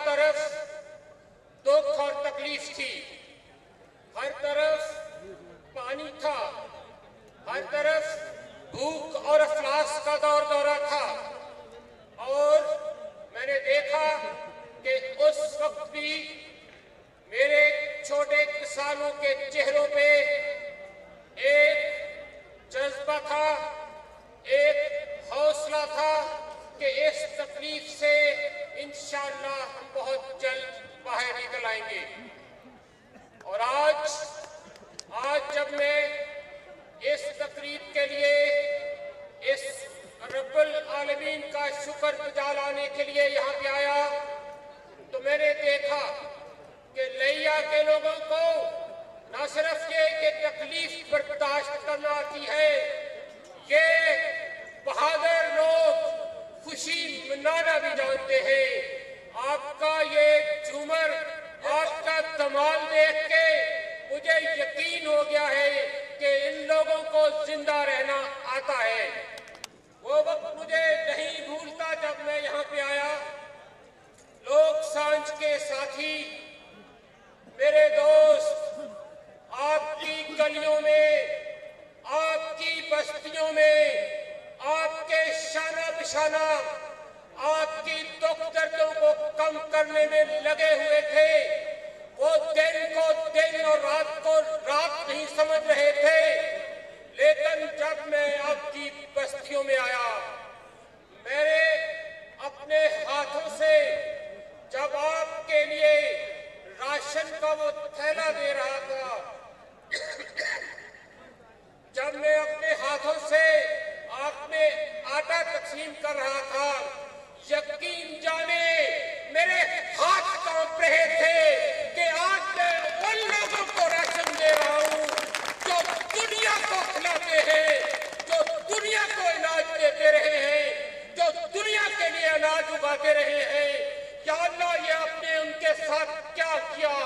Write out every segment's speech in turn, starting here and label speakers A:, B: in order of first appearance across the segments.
A: طرف دکھ اور تکلیف تھی، ہر طرف پانی تھا، ہر طرف بھوک اور افلاس کا دورہ تھا، اور میں نے دیکھا کہ اس وقت بھی میرے چھوٹے کسانوں کے چہروں پہ ایک جذبہ تھا، ایک حوصلہ تھا کہ اس تکلیف سے انشاءاللہ ہم بہت جلد باہر نکل آئیں گے۔ اور آج جب میں اس تقریب کے لیے اس رب العالمین کا شکر بجا لانے کے لیے یہاں پہ آیا تو میں نے دیکھا کہ لیا کے لوگوں کو نہ صرف یہ کہ تکلیف برداشت کرنا آتی ہے، یہ بہادر لوگ خوشی منانا بھی جانتے ہیں۔ آپ کا یہ جھومر، آپ کا کمال دیکھ کے مجھے یقین ہو گیا ہے کہ ان لوگوں کو زندہ رہنا آتا ہے۔ وہ وقت مجھے نہیں بھولتا جب میں یہاں پہ آیا، لوگ سانچ کے ساتھی، میرے دوست، آپ کی گلیوں میں، آپ کی بستیوں میں، آپ کے شانہ بشانہ آپ کی دکھ دردوں کو کم کرنے میں لگے ہوئے تھے۔ وہ دن کو دن اور رات کو رات نہیں سمجھ رہے تھے، لیکن جب میں آپ کی بستیوں میں آیا، میرے اپنے ہاتھوں سے جب آپ کے لیے راشن کا وہ تھیلا دے رہا تھا، جب میں اپنے ہاتھوں سے آپ میں آٹا تقسیم کر رہا تھا، یقین جانے میرے ہاتھ کانپ رہے تھے کہ آج میں ان لوگوں کو راشن دے رہا ہوں جو دنیا کو کھلاتے ہیں، جو دنیا کو علاج دیتے رہے ہیں، جو دنیا کے لیے اناج اگاتے رہے ہیں۔ یا اللہ، یہ آپ نے ان کے ساتھ کیا کیا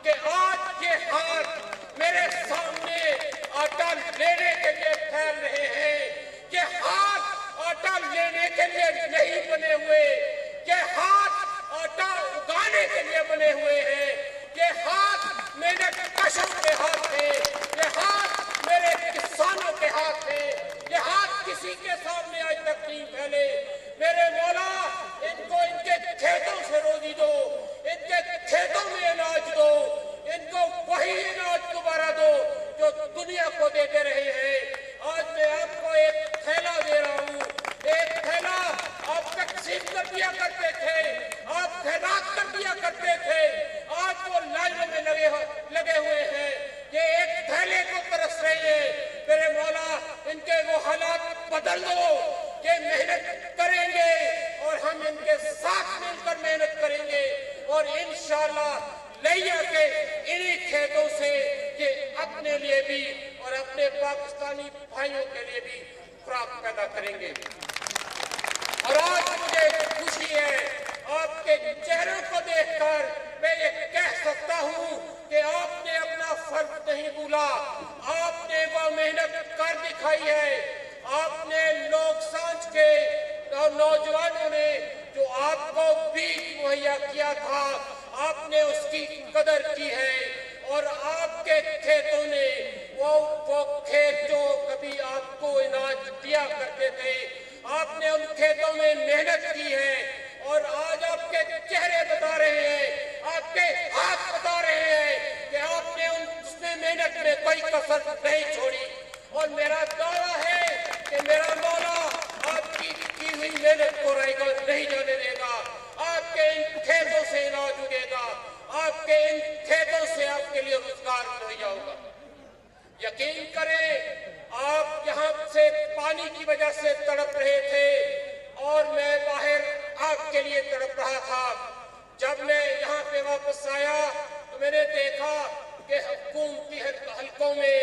A: کہ آج یہ ہاتھ میرے سامنے آٹا لینے کے لیے پھیل رہے ہیں۔ یہ ہاتھ آٹا لینے کے لیے نہیں بنے ہوئے، یہ ہاتھ آٹا اگانے کے لیے بنے ہوئے ہیں۔ یہ ہاتھ میرے کشوں کے ہاتھ ہیں، یہ ہاتھ میرے کسانوں کے ہاتھ ہیں، یہ ہاتھ کسی کے سامنے آج تک نہیں پھیلے۔ میرے مولا، ان کو ان کے کھیتوں سے روزی دو، ان کے کھیتوں میں اناج دو، ان کو وہی اناج دوبارہ دو جو دنیا کو دیتے رہے ہیں۔ آج میں آپ کو ایک تھیلا دے رہا ہوں، ایک تھیلا آپ تقسیم کر دیا کرتے تھے، آپ خیرات کر دیا کرتے تھے، آج وہ لائنوں میں لگے ہوئے ہیں، یہ ایک تھیلے کو ترس رہے ہیں۔ میرے مولا، ان کے وہ حالات بدل دو، یہ محنت کریں گے اور ہم ان کے ساتھ مل کر محنت کریں گے، اور انشاءاللہ لیا کے انہی کھیتوں سے یہ اپنے لیے بھی اور اپنے پاکستانی بھائیوں کے لیے بھی خوراک پیدا کریں گے۔ اور آج مجھے خوشی ہے آپ کے چہروں کو دیکھ کر میں یہ کہہ سکتا ہوں کہ آپ نے اپنا فرض نہیں بھولا، آپ نے وہ محنت کر دکھائی ہے۔ آپ نے لوگ سانچ کے نوجوانوں نے جو آپ کو بیج مہیا کیا تھا، آپ نے اس کی قدر کی ہے، اور آپ کے کھیتوں نے وہ کھیت جو کبھی آپ کو اناج دیا کرتے تھے، آپ نے ان کھیتوں میں محنت کی ہے، اور آج آپ کے چہرے بتا رہے ہیں، آپ کے ہاتھ بتا رہے ہیں کہ آپ نے اس میں محنت میں کوئی کسر نہیں چھوڑی۔ اور میرا دعویٰ ہے کہ میرا مولا آپ کی ہوئی محنت کو رائے گا نہیں جانے دے گا، آپ کے ان کھیتوں سے اناج اگے گا، آپ کے ان کھیتوں سے آپ کے لیے روزگار مہیا ہوگا۔ یقین کریں، آپ یہاں سے پانی کی وجہ سے تڑپ رہے تھے اور میں باہر آپ کے لیے تڑپ رہا تھا۔ جب میں یہاں پہ واپس آیا تو میں نے دیکھا کہ حکومتی حلقوں میں،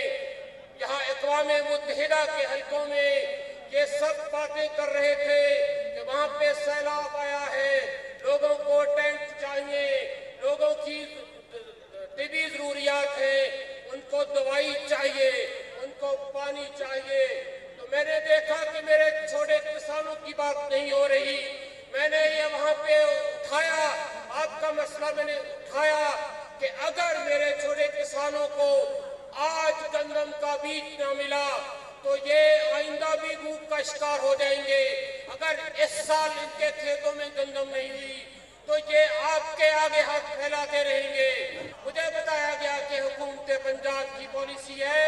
A: یہاں اقوام متحدہ کے حلقوں میں یہ سب باتیں کر رہے تھے کہ وہاں پہ سیلاب آیا ہے، لوگوں کو ٹینٹ چاہیے، لوگوں کی طبی ضروریات ہیں، ان کو دوائی چاہیے، ان کو پانی چاہیے۔ تو میں نے دیکھا کہ میرے چھوٹے کسانوں کی بات نہیں ہو رہی، میں نے یہ وہاں پہ اٹھایا، آپ اگر میرے چھوٹے کسانوں کو آج گندم کا بیج نہ ملا تو یہ آئندہ بھی بھوک کا شکار ہو جائیں گے۔ اگر اس سال ان کے کھیتوں میں گندم نہیں ہوئی تو یہ آپ کے آگے ہاتھ پھیلاتے رہیں گے۔ مجھے بتایا گیا کہ حکومت پنجاب کی پالیسی ہے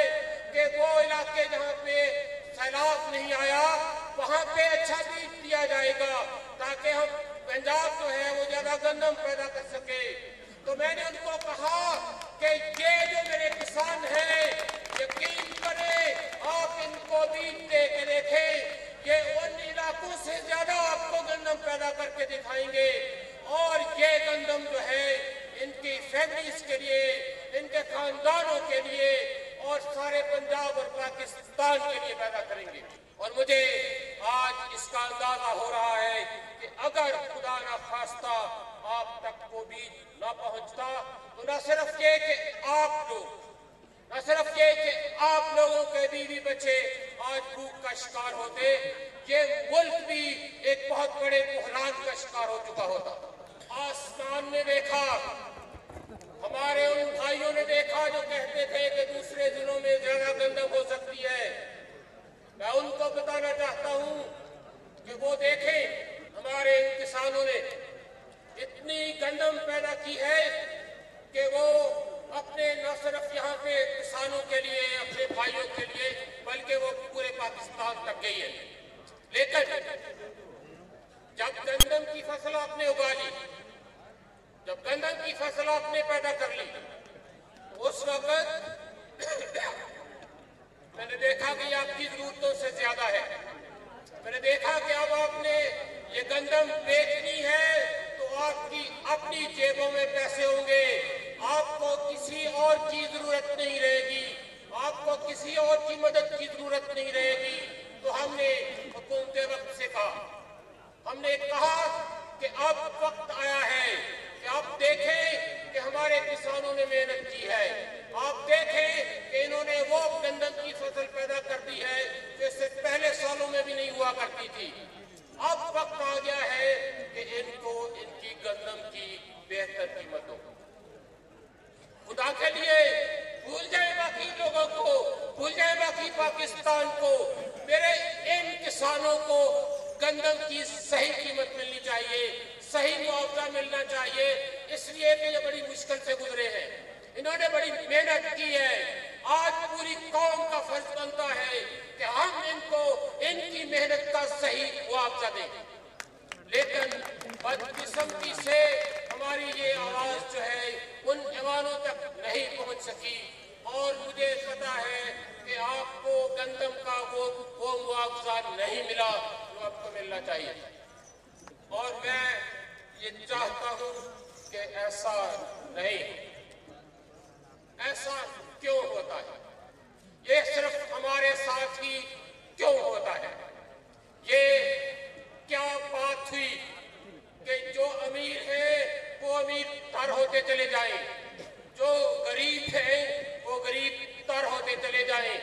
A: کہ وہ علاقے جہاں پہ سیلاب نہیں آیا وہاں پہ اچھا بیج دیا جائے گا تاکہ ہم پنجاب جو ہے وہ زیادہ گندم پیدا کر سکے۔ تو میں نے ان کو کہا کہ یہ جو میرے کسان ہیں یقین کریں آپ ان کو بیج دے کے دیکھیں، یہ ان علاقوں سے زیادہ آپ کو گندم پیدا کر کے دکھائیں گے، اور یہ گندم جو ہے ان کی فیملیز کے لیے، ان کے خاندانوں کے لیے اور سارے پنجاب اور پاکستان کے لیے پیدا کریں گے۔ اور مجھے آج اس کا اندازہ ہو رہا ہے کہ اگر خدا نہ خواستہ آپ تک وہ بیج نہ پہنچتا تو نہ صرف یہ کہ آپ لوگوں کے بیوی بچے آج بھوک کا شکار ہوتے، یہ ملک بھی ایک بہت بڑے بحران کا شکار ہو چکا ہوتا۔ آسمان نے دیکھا، ہمارے ان بھائیوں نے دیکھا جو کہتے تھے کہ دوسرے ضلعوں میں زیادہ گندم ہو سکتی ہے۔ میں ان کو بتانا چاہتا ہوں کہ وہ دیکھیں ہمارے ان کسانوں نے اتنی گندم پیدا کی ہے کہ وہ اپنے نہ صرف یہاں پہ کسانوں کے لیے، اپنے بھائیوں کے لیے، بلکہ وہ پورے پاکستان تک گئی ہے۔ لیکن جب گندم کی فصل آپ نے اگا لی، جب گندم کی فصل آپ نے پیدا کر لی، اس وقت میں نے دیکھا کہ یہ آپ کی ضرورتوں سے زیادہ ہے۔ میں نے دیکھا کہ اب آپ نے یہ گندم بیچنی ہے تو آپ کی اپنی جیبوں میں پیسے ہوں گے، آپ کو کسی اور کی ضرورت نہیں رہے گی، آپ کو کسی اور کی مدد کی ضرورت نہیں رہے گی۔ تو ہم نے حکومت وقت سے کہا، ہم نے کہا کہ اب وقت آیا ہے کہ آپ دیکھیں کہ ہمارے کسانوں نے محنت کی ہے، آپ دیکھیں کہ انہوں نے وہ گندم کی فصل پیدا کر دی ہے جو اس سے پہلے سالوں میں بھی نہیں ہوا کرتی تھی۔ اب وقت آ گیا ہے کہ ان کو ان کی گندم کی بہتر قیمت ہو۔ خدا کے لیے بھول جائیں باقی لوگوں کو، بھول جائیں باقی پاکستان کو، میرے ان کسانوں کو گندم کی صحیح قیمت ملنی چاہیے، صحیح معاوضہ ملنا چاہیے، اس لیے کہ یہ بڑی مشکل سے گزرے ہیں، انہوں نے بڑی محنت کی ہے۔ آج پوری قوم کا فرض بنتا ہے کہ ہم ان کو ان کی محنت کا صحیح معاوضہ دیں، لیکن بدقسمتی سے ہماری یہ آواز جو ہے ان ایوانوں تک نہیں پہنچ سکی، اور مجھے پتا ہے کہ آپ کو گندم کا وہ معاوضہ نہیں ملا جو آپ کو ملنا چاہیے، اور میں یہ چاہتا ہوں کہ ایسا نہیں۔ ایسا کیوں ہوتا ہے؟ یہ صرف ہمارے ساتھ ہی کیوں ہوتا ہے؟ یہ کیا بات ہوئی کہ جو امیر ہیں وہ امیر تر ہوتے چلے جائیں، جو غریب ہیں وہ غریب تر ہوتے چلے جائیں؟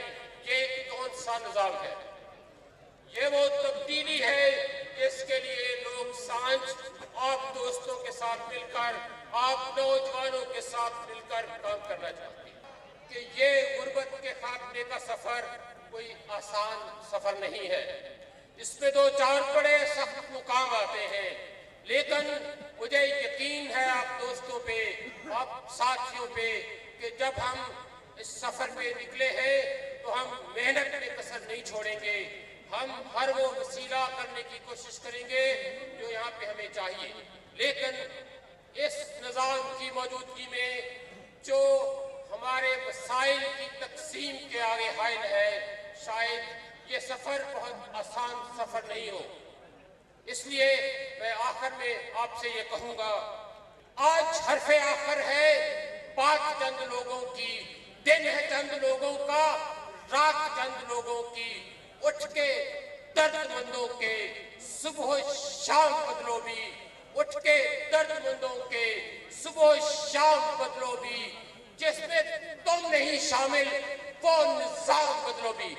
A: یہ کون سا نظام ہے؟ یہ وہ تبدیلی ہے جس کے لیے لوگ سانجھ آپ دوستوں کے ساتھ مل کر، آپ نوجوانوں کے ساتھ مل کر کام کرنا چاہتے ہیں کہ یہ غربت کے خاتمے کا سفر کوئی آسان سفر نہیں ہے، اس میں دو چار بڑے سخت مقام آتے ہیں، لیکن مجھے یقین ہے آپ دوستوں پہ، آپ ساتھیوں پہ، کہ جب ہم اس سفر پہ نکلے ہیں تو ہم محنت میں کسر نہیں چھوڑیں گے، ہم ہر وہ وسیلہ کرنے کی کوشش کریں گے جو یہاں پہ ہمیں چاہیے، لیکن اس نظام کی موجودگی میں جو ہمارے وسائل کی تقسیم کے آگے حائل ہے، شاید یہ سفر بہت آسان سفر نہیں ہو۔ اس لیے میں آخر میں آپ سے یہ کہوں گا، آج حرف آخر ہے بات چند لوگوں کی، دن ہے چند لوگوں کا، رات چند لوگوں کی، اٹھ کے درد مندوں کے صبح و شام بدلو بھی، اٹھ کے درد مندوں کے صبح و شام بدلو بھی، جس میں تم نہیں شامل وہ نظام بدلو بھی۔